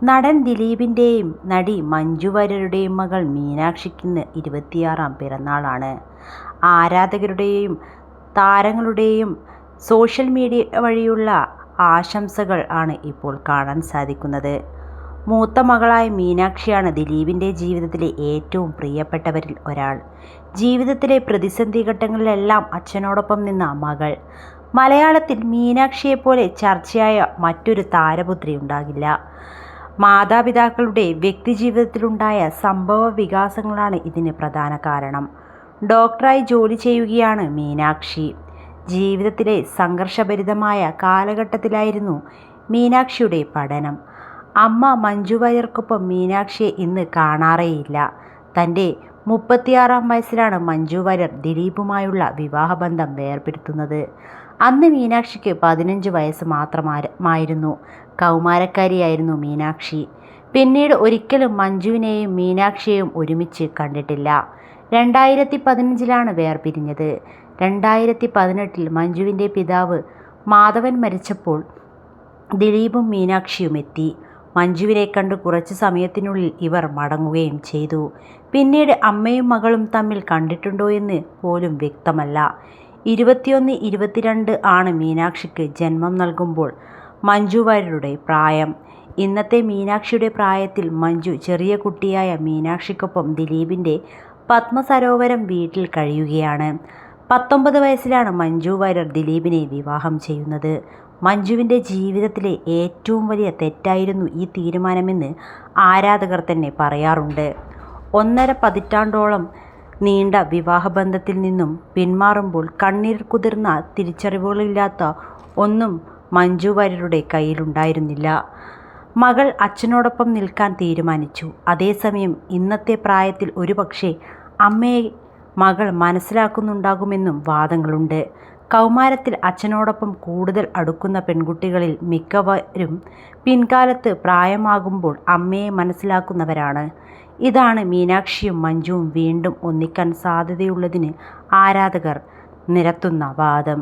നടൻ ദിലീപിൻ്റെയും നടി മഞ്ജു വാര്യരുടെയും മകൾ മീനാക്ഷിക്കിന്ന് 26ാം പിറന്നാളാണ്. ആരാധകരുടെയും താരങ്ങളുടെയും സോഷ്യൽ മീഡിയ വഴിയുള്ള ആശംസകൾ ആണ് ഇപ്പോൾ കാണാൻ സാധിക്കുന്നത്. മൂത്ത മകളായ മീനാക്ഷിയാണ് ദിലീപിൻ്റെ ജീവിതത്തിലെ ഏറ്റവും പ്രിയപ്പെട്ടവരിൽ ഒരാൾ. ജീവിതത്തിലെ പ്രതിസന്ധി ഘട്ടങ്ങളിലെല്ലാം അച്ഛനോടൊപ്പം നിന്ന മകൾ. മലയാളത്തിൽ മീനാക്ഷിയെപ്പോലെ ചർച്ചയായ മറ്റൊരു താരപുത്രി ഉണ്ടാകില്ല. മാതാപിതാക്കളുടെ വ്യക്തിജീവിതത്തിലുണ്ടായ സംഭവ വികാസങ്ങളാണ് ഇതിന് പ്രധാന കാരണം. ഡോക്ടറായി ജോലി ചെയ്യുകയാണ് മീനാക്ഷി. ജീവിതത്തിലെ സംഘർഷഭരിതമായ കാലഘട്ടത്തിലായിരുന്നു മീനാക്ഷിയുടെ പഠനം. അമ്മ മഞ്ജു വാര്യർക്കൊപ്പം മീനാക്ഷിയെ ഇന്ന് കാണാറേയില്ല. തൻ്റെ 36ാം വയസ്സിലാണ് മഞ്ജു വാര്യർ ദിലീപുമായുള്ള വിവാഹബന്ധം വേർപെടുത്തുന്നത്. അന്ന് മീനാക്ഷിക്ക് 15 വയസ്സ് മാത്രമായിരുന്നു. കൗമാരക്കാരിയായിരുന്നു മീനാക്ഷി. പിന്നീട് ഒരിക്കലും മഞ്ജുവിനെയും മീനാക്ഷിയെയും ഒരുമിച്ച് കണ്ടിട്ടില്ല. 2015ലാണ് വേർപിരിഞ്ഞത്. 2018 മഞ്ജുവിൻ്റെ പിതാവ് മാധവൻ മരിച്ചപ്പോൾ ദിലീപും മീനാക്ഷിയും എത്തി. മഞ്ജുവിനെ കണ്ട് കുറച്ച് സമയത്തിനുള്ളിൽ ഇവർ മടങ്ങുകയും ചെയ്തു. പിന്നീട് അമ്മയും മകളും തമ്മിൽ കണ്ടിട്ടുണ്ടോയെന്ന് പോലും വ്യക്തമല്ല. 21-22 ആണ് മീനാക്ഷിക്ക് ജന്മം നൽകുമ്പോൾ മഞ്ജു വാര്യരുടെ പ്രായം. ഇന്നത്തെ മീനാക്ഷിയുടെ പ്രായത്തിൽ മഞ്ജു ചെറിയ കുട്ടിയായ മീനാക്ഷിക്കൊപ്പം ദിലീപിൻ്റെ പത്മസരോവരം വീട്ടിൽ കഴിയുകയാണ്. 19 വയസ്സിലാണ് മഞ്ജു വാര്യർ ദിലീപിനെ വിവാഹം ചെയ്യുന്നത്. മഞ്ജുവിൻ്റെ ജീവിതത്തിലെ ഏറ്റവും വലിയ തെറ്റായിരുന്നു ഈ തീരുമാനമെന്ന് ആരാധകർ തന്നെ പറയാറുണ്ട്. 1.5 പതിറ്റാണ്ടോളം നീണ്ട വിവാഹബന്ധത്തിൽ നിന്നും പിന്മാറുമ്പോൾ കണ്ണീർ കുതിർന്ന തിരിച്ചറിവുകളില്ലാത്ത ഒന്നും മഞ്ജു വാര്യരുടെ കയ്യിലുണ്ടായിരുന്നില്ല. മകൾ അച്ഛനോടൊപ്പം നിൽക്കാൻ തീരുമാനിച്ചു. അതേസമയം ഇന്നത്തെ പ്രായത്തിൽ ഒരുപക്ഷെ അമ്മയെ മകൾ മനസ്സിലാക്കുന്നുണ്ടാകുമെന്നും വാദങ്ങളുണ്ട്. കൗമാരത്തിൽ അച്ഛനോടൊപ്പം കൂടുതൽ അടുക്കുന്ന പെൺകുട്ടികളിൽ മിക്കവരും പിൻകാലത്ത് പ്രായമാകുമ്പോൾ അമ്മയെ മനസ്സിലാക്കുന്നവരാണ്. ഇതാണ് മീനാക്ഷിയും മഞ്ജുവും വീണ്ടും ഒന്നിക്കാൻ സാധ്യതയുള്ളതിന് ആരാധകർ നിരത്തുന്ന വാദം.